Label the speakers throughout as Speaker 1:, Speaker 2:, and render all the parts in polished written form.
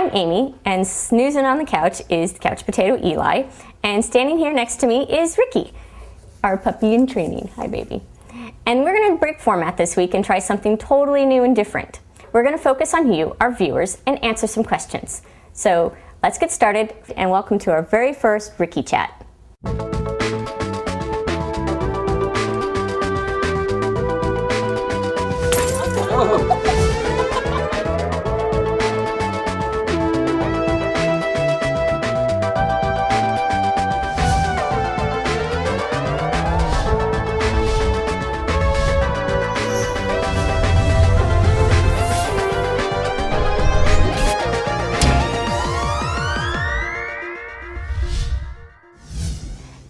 Speaker 1: I'm Amy, and snoozing on the couch is Couch Potato Eli, and standing here next to me is Ricky, our puppy in training. Hi, baby. And we're going to break format this week and try something totally new and different. We're going to focus on you, our viewers, and answer some questions. So let's get started, and welcome to our very first Ricky Chat.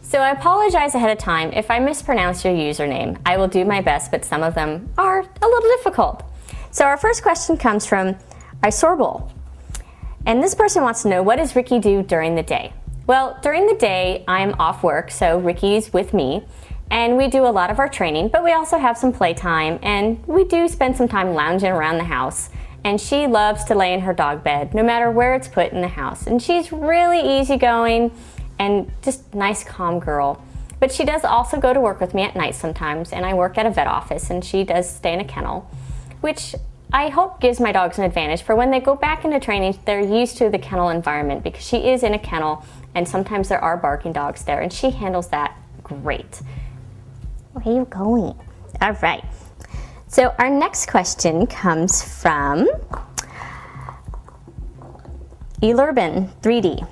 Speaker 1: So I apologize ahead of time if I mispronounce your username. I will do my best, but some of them are a little difficult. So our first question comes from Isorbol. And this person wants to know, what does Ricky do during the day? Well, during the day, I'm off work, so Ricky's with me. And we do a lot of our training, but we also have some playtime, and we do spend some time lounging around the house. And she loves to lay in her dog bed, no matter where it's put in the house. And she's really easygoing and just nice, calm girl. But she does also go to work with me at night sometimes, and I work at a vet office, and she does stay in a kennel, which I hope gives my dogs an advantage for when they go back into training. They're used to the kennel environment because she is in a kennel, and sometimes there are barking dogs there, and she handles that great. Where are you going? All right. So our next question comes from Elurban 3D.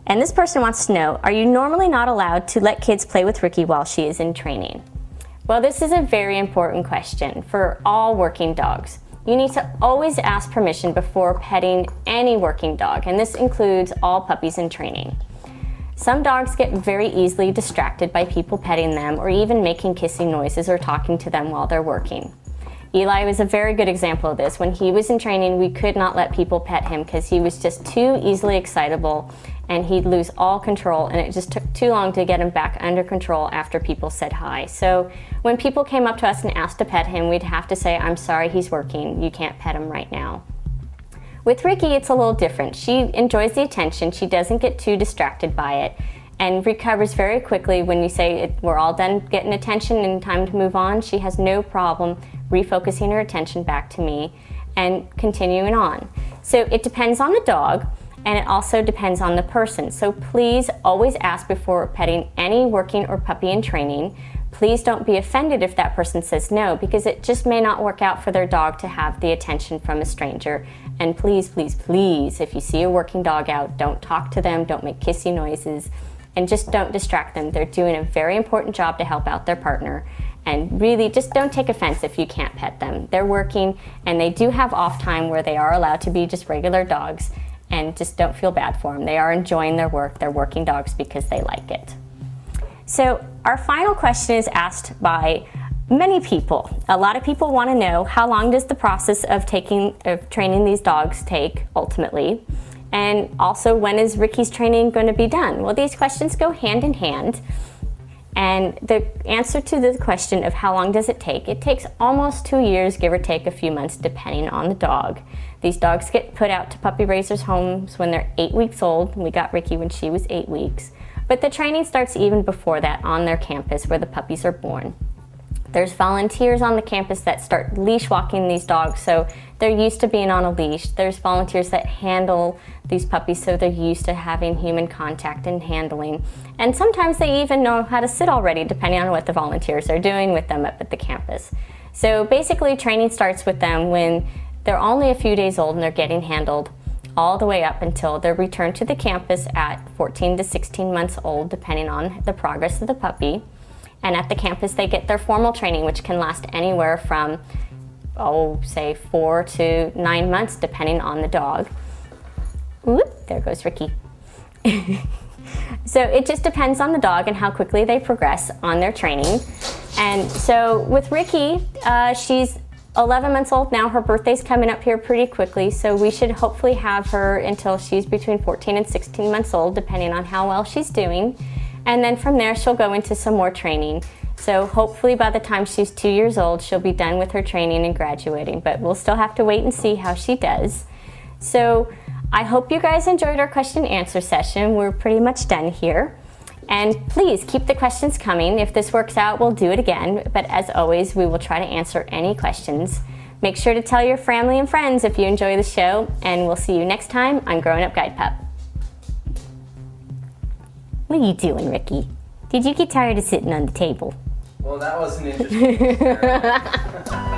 Speaker 1: And this person wants to know, are you normally not allowed to let kids play with Ricky while she is in training? Well, this is a very important question for all working dogs. You need to always ask permission before petting any working dog, and this includes all puppies in training. Some dogs get very easily distracted by people petting them or even making kissing noises or talking to them while they're working. Eli was a very good example of this. When he was in training, we could not let people pet him because he was just too easily excitable, and he'd lose all control, and it just took too long to get him back under control after people said hi. So when people came up to us and asked to pet him, we'd have to say, I'm sorry, he's working. You can't pet him right now. With Ricky, it's a little different. She enjoys the attention. She doesn't get too distracted by it and recovers very quickly when you say we're all done getting attention and time to move on. She has no problem refocusing her attention back to me and continuing on. So it depends on the dog, and it also depends on the person. So please always ask before petting any working or puppy in training. Please don't be offended if that person says no, because it just may not work out for their dog to have the attention from a stranger. And please, please, please, if you see a working dog out, don't talk to them, don't make kissy noises, and just don't distract them. They're doing a very important job to help out their partner. And really, just don't take offense if you can't pet them. They're working, and they do have off time where they are allowed to be just regular dogs, and just don't feel bad for them. They are enjoying their work. They're working dogs because they like it. So our final question is asked by many people. A lot of people want to know, how long does the process of training these dogs take ultimately? And also, when is Ricky's training going to be done? Well, these questions go hand in hand. And the answer to the question of how long does it takes almost 2 years, give or take a few months, depending on the dog. These dogs get put out to puppy raisers' homes when they're 8 weeks old. We got Ricky when she was 8 weeks. But the training starts even before that on their campus where the puppies are born. There's volunteers on the campus that start leash walking these dogs, so they're used to being on a leash. There's volunteers that handle these puppies, so they're used to having human contact and handling. And sometimes they even know how to sit already, depending on what the volunteers are doing with them up at the campus. So basically, training starts with them when they're only a few days old and they're getting handled all the way up until they're returned to the campus at 14 to 16 months old, depending on the progress of the puppy. And at the campus, they get their formal training, which can last anywhere from, say 4 to 9 months, depending on the dog. Whoop, there goes Ricky. So it just depends on the dog and how quickly they progress on their training. And so with Ricky, she's 11 months old now. Her birthday's coming up here pretty quickly, so we should hopefully have her until she's between 14 and 16 months old, depending on how well she's doing. And then from there, she'll go into some more training. So hopefully by the time she's 2 years old, she'll be done with her training and graduating, but we'll still have to wait and see how she does. So I hope you guys enjoyed our question and answer session. We're pretty much done here. And please keep the questions coming. If this works out, we'll do it again. But as always, we will try to answer any questions. Make sure to tell your family and friends if you enjoy the show, and we'll see you next time on Growing Up Guide Pup. What are you doing, Ricky? Did you get tired of sitting on the table?
Speaker 2: Well, that was an interesting experiment.